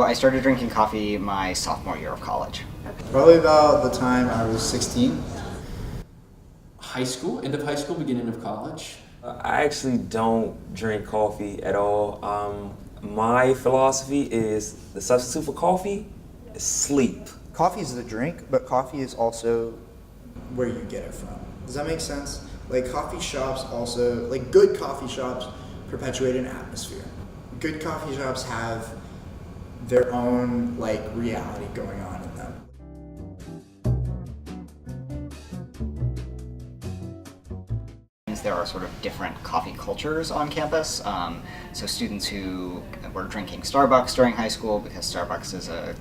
So I started drinking coffee my sophomore year of college. Probably about the time I was 16. High school, end of high school, beginning of college. I actually don't drink coffee at all. My philosophy is the substitute for coffee is sleep. Coffee is the drink, but coffee is also where you get it from. Does that make sense? Like coffee shops also, like good coffee shops perpetuate an atmosphere. Good coffee shops have their own like reality going on in them. There are sort of different coffee cultures on campus. So students who were drinking Starbucks during high school, because Starbucks is a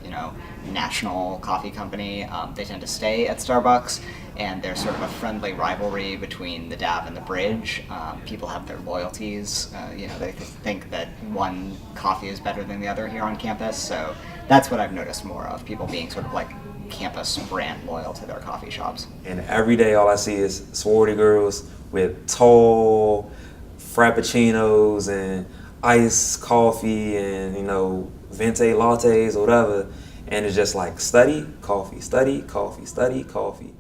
national coffee company, they tend to stay at Starbucks, and there's sort of a friendly rivalry between the Dab and the Bridge. People have their loyalties. They think that one coffee is better than the other here on campus. So that's what I've noticed more of, people being sort of like campus brand loyal to their coffee shops. And every day all I see is sorority girls with tall frappuccinos and iced coffee and venti lattes or whatever, and it's just like study, coffee, study, coffee, study, coffee.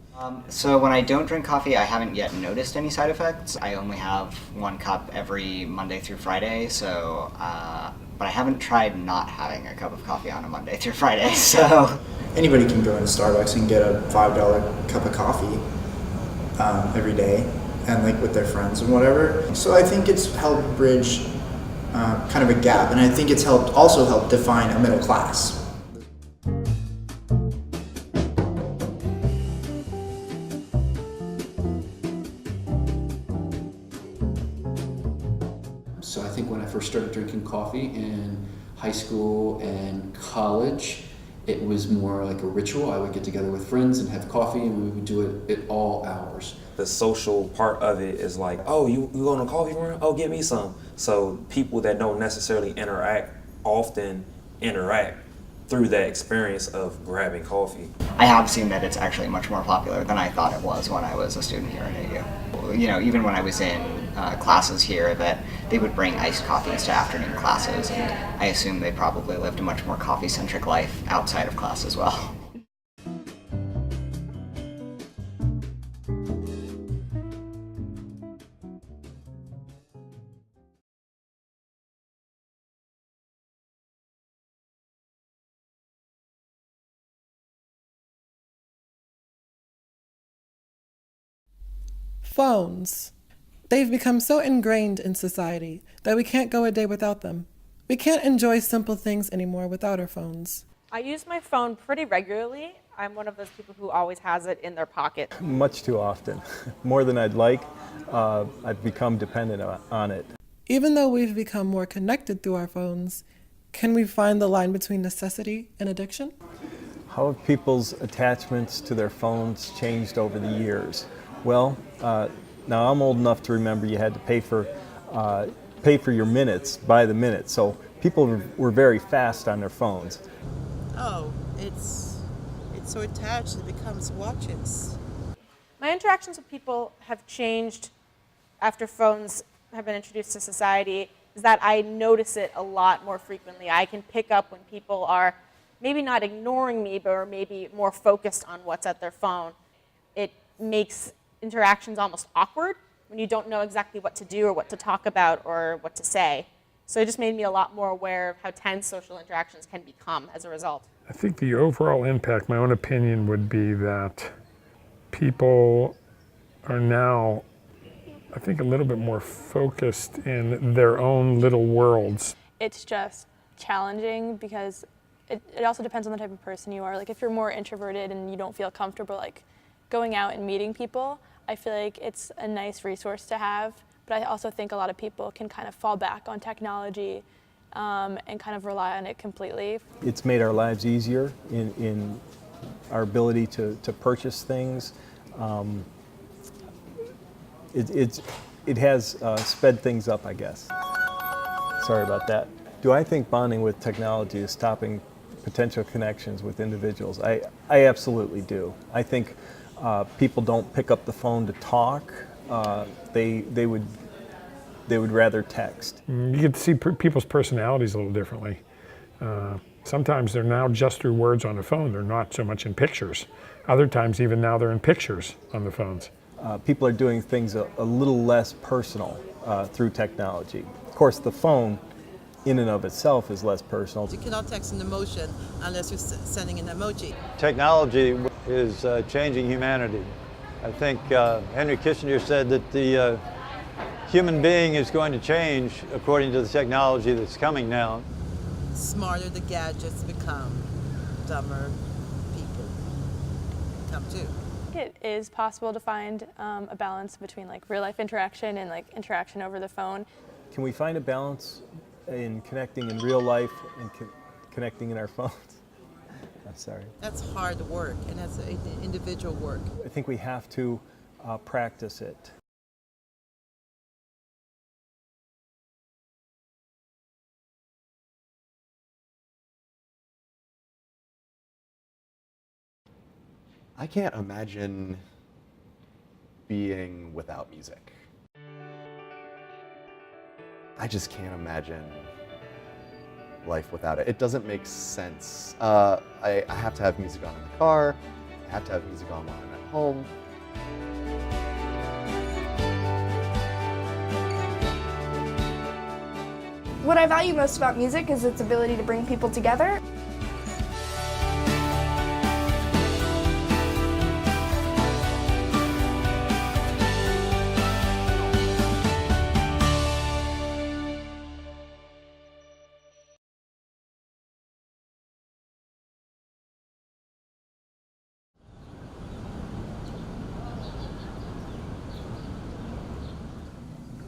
So when I don't drink coffee, I haven't yet noticed any side effects. I only have 1 cup every Monday through Friday, so but I haven't tried not having a cup of coffee on a Monday through Friday. So Anybody can go into Starbucks and get a $5 cup of coffee every day, and like with their friends and whatever. So I think it's helped bridge kind of a gap, and I think it's also helped define a middle class. So I think when I first started drinking coffee in high school and college, it was more like a ritual. I would get together with friends and have coffee, and we would do it at all hours. The social part of it is like, oh, you going to coffee run? Oh, get me some. So people that don't necessarily interact often interact through that experience of grabbing coffee. I have seen that it's actually much more popular than I thought it was when I was a student here at AU. Even when I was in classes here, that they would bring iced coffees to afternoon classes, and I assume they probably lived a much more coffee-centric life outside of class as well. Phones. They've become so ingrained in society that we can't go a day without them. We can't enjoy simple things anymore without our phones. I use my phone pretty regularly. I'm one of those people who always has it in their pocket. Much too often. More than I'd like. I've become dependent on it. Even though we've become more connected through our phones, can we find the line between necessity and addiction? How have people's attachments to their phones changed over the years? Well, now I'm old enough to remember you had to pay for your minutes by the minute, so people were very fast on their phones. Oh, it's so attached it becomes watches. My interactions with people have changed after phones have been introduced to society, is that I notice it a lot more frequently. I can pick up when people are maybe not ignoring me, but are maybe more focused on what's at their phone. It makes interactions almost awkward when you don't know exactly what to do or what to talk about or what to say. So it just made me a lot more aware of how tense social interactions can become as a result. I think the overall impact, my own opinion, would be that people are now, I think, a little bit more focused in their own little worlds. It's just challenging because it also depends on the type of person you are. Like if you're more introverted and you don't feel comfortable like going out and meeting people, I feel like it's a nice resource to have, but I also think a lot of people can kind of fall back on technology and kind of rely on it completely. It's made our lives easier in our ability to purchase things. It has sped things up, I guess. Sorry about that. Do I think bonding with technology is stopping potential connections with individuals? I absolutely do. I think people don't pick up the phone to talk. They would rather text. You get to see people's personalities a little differently. Sometimes they're now just through words on the phone. They're not so much in pictures. Other times, even now, they're in pictures on the phones. People are doing things a little less personal through technology. Of course, the phone in and of itself is less personal. You cannot text an emotion unless you're sending an emoji. Technology is changing humanity. I think Henry Kissinger said that the human being is going to change according to the technology that's coming now. Smarter the gadgets become, dumber people come too. It is possible to find a balance between like real life interaction and like interaction over the phone. Can we find a balance in connecting in real life and connecting in our phones? I'm sorry. That's hard work, and that's individual work. I think we have to practice it. I can't imagine being without music. I just can't imagine life without it. It doesn't make sense. I have to have music on in the car. I have to have music on when I'm at home. What I value most about music is its ability to bring people together.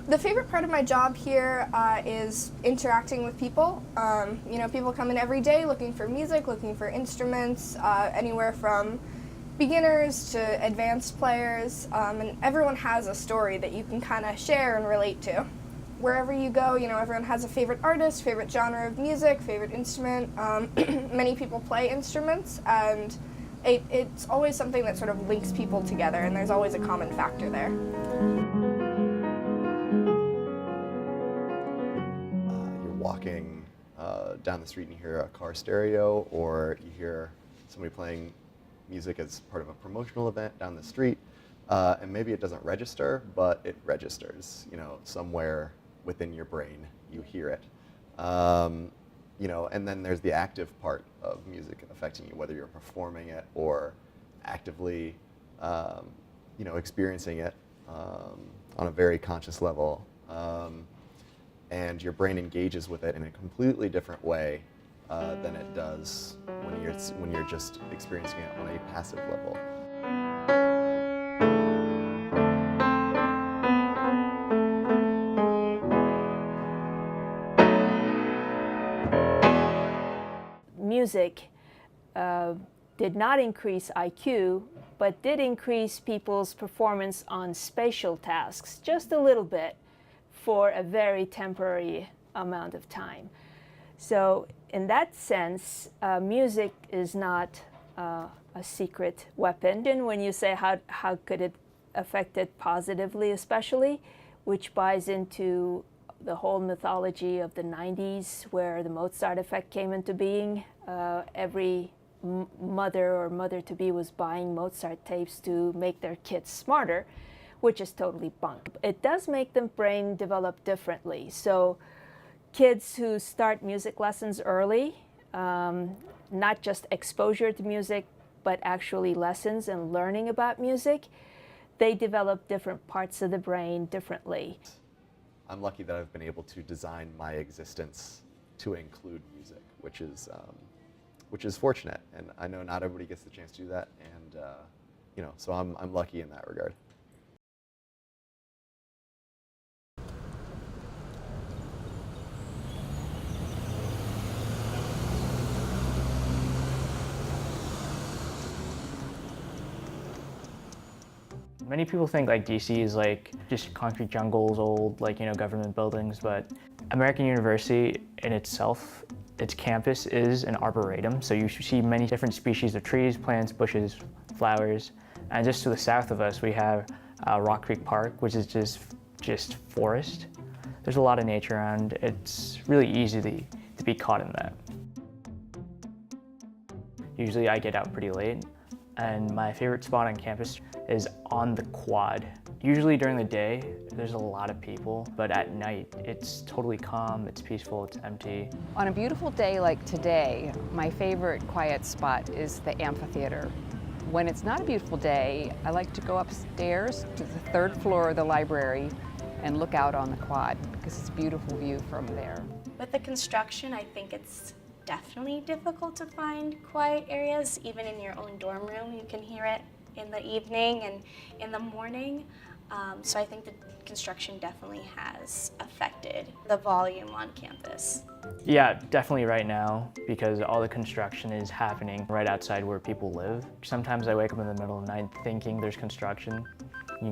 The favorite part of my job here is interacting with people. You know, people come in every day looking for music, looking for instruments, anywhere from beginners to advanced players, and everyone has a story that you can kind of share and relate to. Wherever you go, you know, everyone has a favorite artist, favorite genre of music, favorite instrument. Many people play instruments, and it's always something that sort of links people together, and there's always a common factor there. Walking down the street and you hear a car stereo, or you hear somebody playing music as part of a promotional event down the street, and maybe it doesn't register, but it registers, you know, somewhere within your brain, you hear it. You know, and then there's the active part of music affecting you, whether you're performing it or actively, you know, experiencing it on a very conscious level. And your brain engages with it in a completely different way than it does when you're just experiencing it on a passive level. Music did not increase IQ, but did increase people's performance on spatial tasks just a little bit, for a very temporary amount of time. So in that sense, music is not a secret weapon. And when you say how could it affect it positively especially, which buys into the whole mythology of the 90s where the Mozart effect came into being. Every mother or mother-to-be was buying Mozart tapes to make their kids smarter, which is totally bunk. It does make the brain develop differently. So kids who start music lessons early, not just exposure to music, but actually lessons and learning about music, they develop different parts of the brain differently. I'm lucky that I've been able to design my existence to include music, which is fortunate. And I know not everybody gets the chance to do that, and you know, so I'm lucky in that regard. Many people think like DC is like just concrete jungles, old like, you know, government buildings, but American University in itself, its campus is an arboretum, so you see many different species of trees, plants, bushes, flowers. And just to the south of us, we have Rock Creek Park, which is just forest. There's a lot of nature around. It's really easy to be caught in that. Usually I get out pretty late, and my favorite spot on campus is on the quad. Usually during the day, there's a lot of people, but at night, it's totally calm, it's peaceful, it's empty. On a beautiful day like today, my favorite quiet spot is the amphitheater. When it's not a beautiful day, I like to go upstairs to the 3rd floor of the library and look out on the quad because it's a beautiful view from there. With the construction, I think it's definitely difficult to find quiet areas. Even in your own dorm room, you can hear it in the evening and in the morning. So I think the construction definitely has affected the volume on campus. Yeah, definitely right now, because all the construction is happening right outside where people live. Sometimes I wake up in the middle of the night thinking there's construction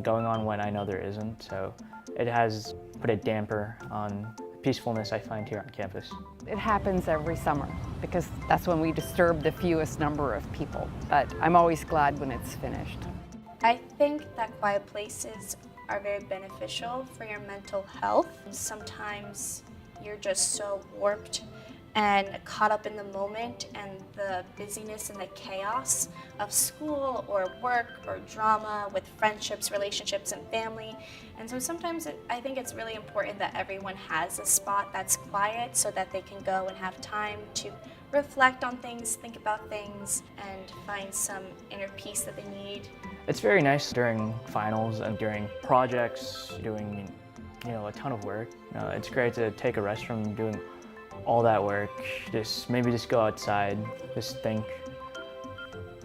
going on when I know there isn't, so it has put a damper on the peacefulness I find here on campus. It happens every summer because that's when we disturb the fewest number of people, but I'm always glad when it's finished. I think that quiet places are very beneficial for your mental health. Sometimes you're just so warped and caught up in the moment and the busyness and the chaos of school or work or drama with friendships, relationships, and family. And so sometimes I think it's really important that everyone has a spot that's quiet so that they can go and have time to reflect on things, think about things, and find some inner peace that they need. It's very nice during finals and during projects, doing a ton of work. It's great to take a rest from doing all that work, maybe just go outside, just think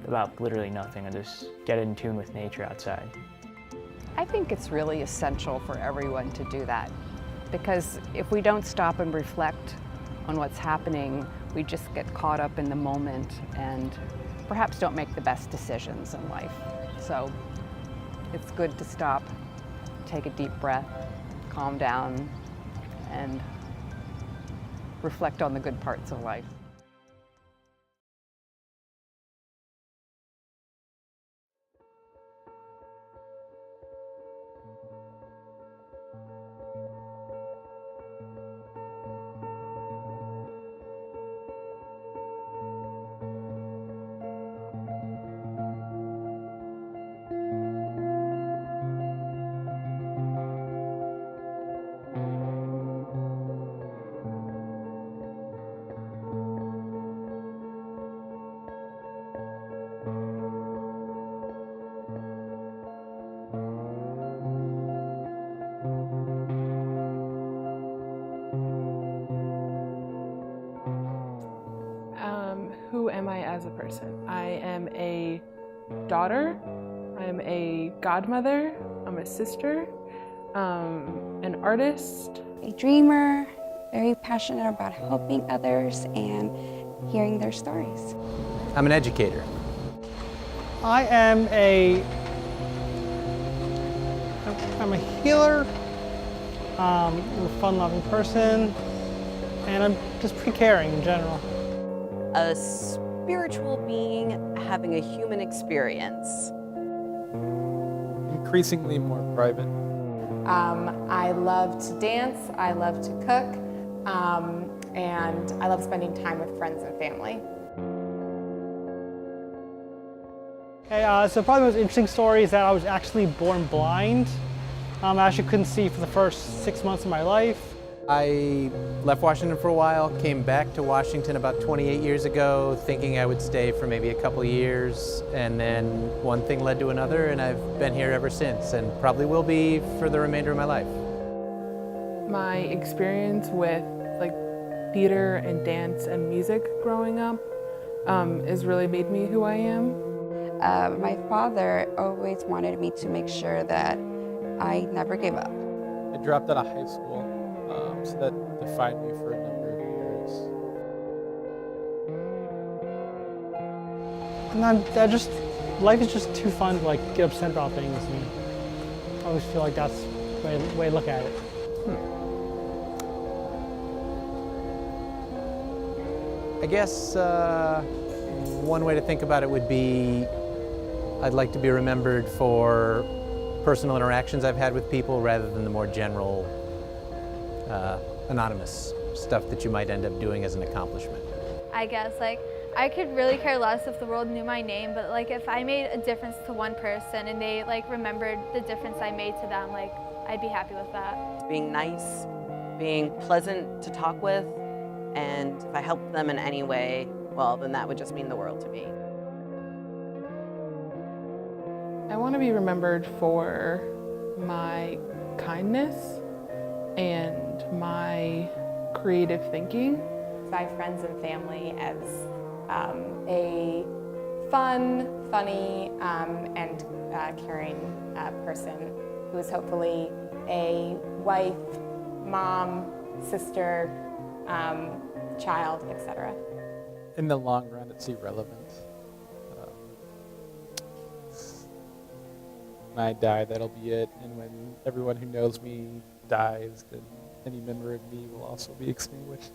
about literally nothing and just get in tune with nature outside. I think it's really essential for everyone to do that because if we don't stop and reflect on what's happening, we just get caught up in the moment and perhaps don't make the best decisions in life. So it's good to stop, take a deep breath, calm down, and reflect on the good parts of life. Who am I as a person? I am a daughter, I'm a godmother, I'm a sister, an artist. A dreamer, very passionate about helping others and hearing their stories. I'm an educator. I'm a healer, I'm a fun-loving person, and I'm just pretty caring in general. A spiritual being having a human experience. Increasingly more private. I love to dance, I love to cook, and I love spending time with friends and family. Okay, so probably the most interesting story is that I was actually born blind. I actually couldn't see for the first 6 months of my life. I left Washington for a while, came back to Washington about 28 years ago, thinking I would stay for maybe a couple years, and then one thing led to another, and I've been here ever since, and probably will be for the remainder of my life. My experience with theater and dance and music growing up has really made me who I am. My father always wanted me to make sure that I never gave up. I dropped out of high school. So that defined me for a number of years. And life is just too fun to get upset about things, and I always feel like that's the way to look at it. I guess one way to think about it would be I'd like to be remembered for personal interactions I've had with people rather than the more general anonymous stuff that you might end up doing as an accomplishment. I guess I could really care less if the world knew my name, but like if I made a difference to one person and they like remembered the difference I made to them, like I'd be happy with that. Being nice, being pleasant to talk with, and if I helped them in any way, well, then that would just mean the world to me. I want to be remembered for my kindness and my creative thinking. I have friends and family as a fun, funny, and caring person who is hopefully a wife, mom, sister, child, etc. In the long run, it's irrelevant. When I die, that'll be it. And when everyone who knows me dies, then any memory of me will also be extinguished.